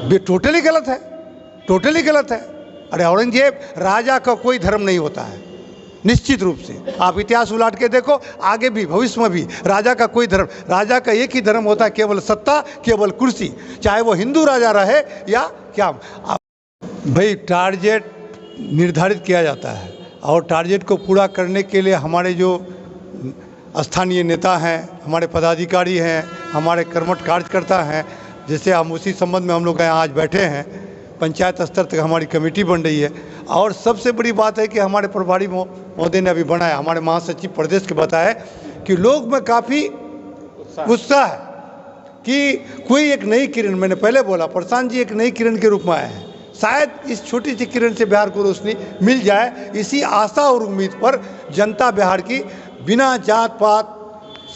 Totally गलत है, totally गलत है। अरे औरंगजेब राजा का कोई धर्म नहीं होता है, निश्चित रूप से। आप इतिहास उलाट के देखो, आगे भी भविष्य में भी राजा का कोई धर्म, राजा का एक ही धर्म होता है, केवल सत्ता, केवल कुर्सी, चाहे वो हिंदू राजा रहे या क्या। भाई टारगेट निर्धारित किया जाता है और टारगेट को पूरा करने के लिए हमारे जो स्थानीय नेता हैं, हमारे पदाधिकारी हैं, हमारे कर्मठ कार्यकर्ता हैं, जैसे हम उसी संबंध में हम लोग यहाँ आज बैठे हैं। पंचायत स्तर तक हमारी कमेटी बन रही है और सबसे बड़ी बात है कि हमारे प्रभारी महोदय ने अभी बनाया, हमारे महासचिव प्रदेश के बताया कि लोग में काफ़ी उत्साह है कि कोई एक नई किरण, मैंने पहले बोला प्रशांत जी एक नई किरण के रूप में आए हैं। शायद इस छोटी सी किरण से बिहार को रोशनी मिल जाए, इसी आशा और उम्मीद पर जनता बिहार की बिना जात पात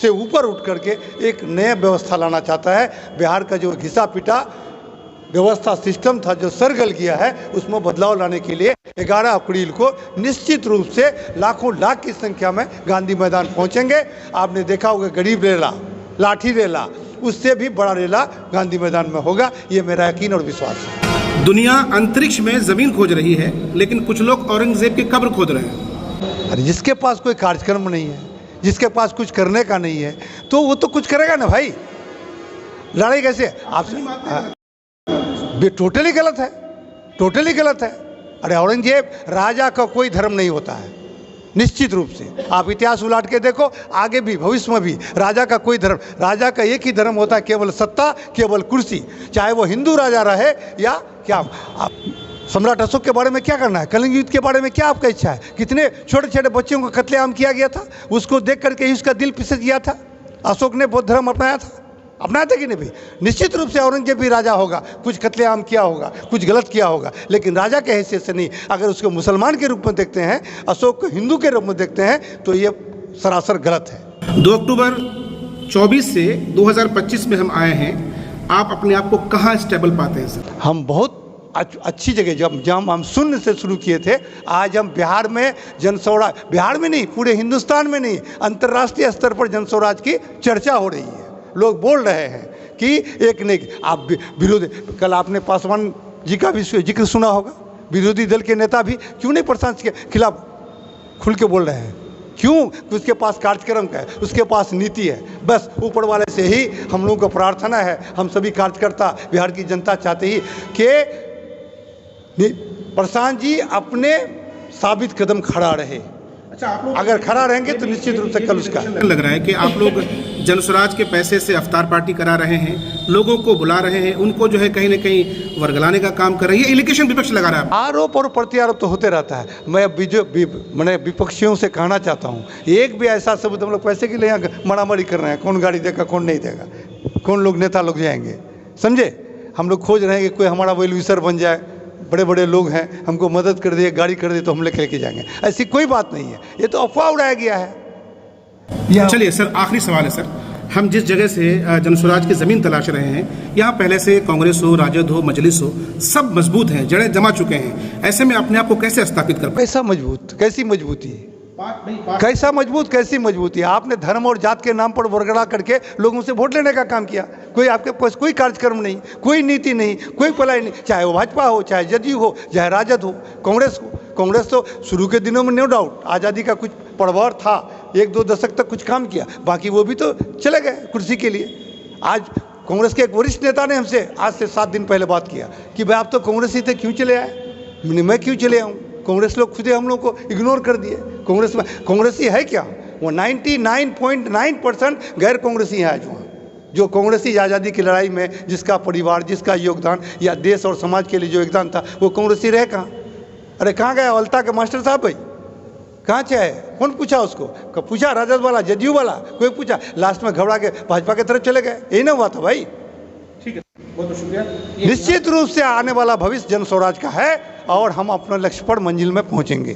से ऊपर उठ करके एक नया व्यवस्था लाना चाहता है। बिहार का जो घिसा पिटा व्यवस्था सिस्टम था, जो सरगल गया है, उसमें बदलाव लाने के लिए 11 अप्रैल को निश्चित रूप से लाखों लाख की संख्या में गांधी मैदान पहुंचेंगे। आपने देखा होगा गरीब रेला, लाठी रेला, उससे भी बड़ा रेला गांधी मैदान में होगा, ये मेरा यकीन और विश्वास है। दुनिया अंतरिक्ष में जमीन खोज रही है, लेकिन कुछ लोग औरंगजेब की कब्र खोद रहे हैं। अरे जिसके पास कोई कार्यक्रम नहीं है, जिसके पास कुछ करने का नहीं है, तो वो तो कुछ करेगा ना भाई। लड़ाई कैसे आप टोटली गलत है, टोटली गलत है। अरे औरंगजेब राजा का कोई धर्म नहीं होता है, निश्चित रूप से। आप इतिहास उलाट के देखो, आगे भी भविष्य में भी राजा का कोई धर्म, राजा का एक ही धर्म होता है, केवल सत्ता, केवल कुर्सी, चाहे वो हिंदू राजा रहे या क्या। आप सम्राट अशोक के बारे में क्या करना है, कलिंग युद्ध के बारे में क्या आपका इच्छा है? कितने छोटे छोटे बच्चों को कत्लेआम किया गया था, उसको देख करके ही उसका दिल पिसक गया था। अशोक ने बौद्ध धर्म अपनाया था कि नहीं भाई? निश्चित रूप से औरंगजेब भी राजा होगा, कुछ कत्लेआम किया होगा, कुछ गलत किया होगा, लेकिन राजा के हैसियत से नहीं। अगर उसको मुसलमान के रूप में देखते हैं, अशोक को हिंदू के रूप में देखते हैं, तो ये सरासर गलत है। 2 अक्टूबर 24 से 2025 में हम आए हैं, आप अपने आप को कहाँ स्टेबल पाते हैं सर? हम बहुत अच्छी जगह, जब हम शून्य से शुरू किए थे, आज हम बिहार में जनस्वराज, बिहार में नहीं पूरे हिंदुस्तान में नहीं, अंतर्राष्ट्रीय स्तर पर जनस्वराज की चर्चा हो रही है। लोग बोल रहे हैं कि एक नहीं, आप विरोधी, कल आपने पासवान जी का भी जिक्र सुना होगा, विरोधी दल के नेता भी क्यों नहीं प्रशांत के खिलाफ खुल के बोल रहे हैं? क्यों? उसके पास कार्यक्रम का है, उसके पास नीति है। बस ऊपर वाले से ही हम लोगों को प्रार्थना है, हम सभी कार्यकर्ता, बिहार की जनता चाहते ही कि प्रशांत जी अपने साबित कदम खड़ा रहे। अच्छा, आप लोग अगर खड़ा रहेंगे तो निश्चित रूप से कल उसका लग रहा है कि आप लोग जनस्वराज के पैसे से अफ्तार पार्टी करा रहे हैं, लोगों को बुला रहे हैं, उनको जो है कहीं ना कहीं वर्गलाने का काम कर रहे हैं। ये एलिगेशन विपक्ष लगा रहा है। आरोप और प्रत्यारोप तो होते रहता है। मैं मैंने विपक्षियों से कहना चाहता हूँ, एक भी ऐसा सबूत, हम लोग पैसे के लिए यहाँ मरामरी कर रहे हैं, कौन गाड़ी देगा कौन नहीं देगा, कौन लोग नेता लोग जाएंगे, समझे? हम लोग खोज रहे हैं कि कोई हमारा वेल विशर बन जाए, बड़े बड़े लोग हैं, हमको मदद कर दिए, गाड़ी कर दी तो हम लेके जाएंगे, ऐसी कोई बात नहीं है। ये तो अफवाह उड़ाया गया है। चलिए सर, आखिरी सवाल है सर, हम जिस जगह से जनस्वराज की ज़मीन तलाश रहे हैं, यहाँ पहले से कांग्रेस हो, राजद हो, मजलिस हो, सब मजबूत हैं, जड़ें जमा चुके हैं। ऐसे में अपने आप को कैसे स्थापित कर पाए? कैसा मजबूत, कैसी मजबूती, कैसा मजबूत, कैसी मजबूती? आपने धर्म और जात के नाम पर वर्गड़ा करके लोगों से वोट लेने का काम किया। कोई आपके पास कोई कार्यक्रम नहीं, कोई नीति नहीं, कोई पलाई नहीं, चाहे वो भाजपा हो, चाहे जदयू हो, चाहे राजद हो, कांग्रेस हो। कांग्रेस तो शुरू के दिनों में नो डाउट आज़ादी का कुछ पड़वार था, 1-2 दशक तक कुछ काम किया, बाकी वो भी तो चले गए कुर्सी के लिए। आज कांग्रेस के एक वरिष्ठ नेता ने हमसे आज से 7 दिन पहले बात किया कि भाई आप तो कांग्रेस ही थे, क्यों चले आए? मैं क्यों चले आऊँ? कांग्रेस लोग खुद ही हम लोग को इग्नोर कर दिए। कांग्रेस में कांग्रेसी है क्या? वो 99.9% गैर कांग्रेसी है आज वहाँ, जो कांग्रेसी आज़ादी की लड़ाई में जिसका परिवार, जिसका योगदान या देश और समाज के लिए जो योगदान था, वो कांग्रेसी रहे कहाँ? अरे कहाँ गया अल्ता के मास्टर साहब भाई? कहाँ चाहे? कौन पूछा उसको? कब पूछा? राजद वाला, जदयू वाला, कोई पूछा? लास्ट में घबरा के भाजपा की तरफ चले गए। यही ना हुआ था भाई? ठीक है, बहुत बहुत शुक्रिया। निश्चित रूप से आने वाला भविष्य जनस्वराज का है और हम अपने लक्ष्य पर मंजिल में पहुंचेंगे।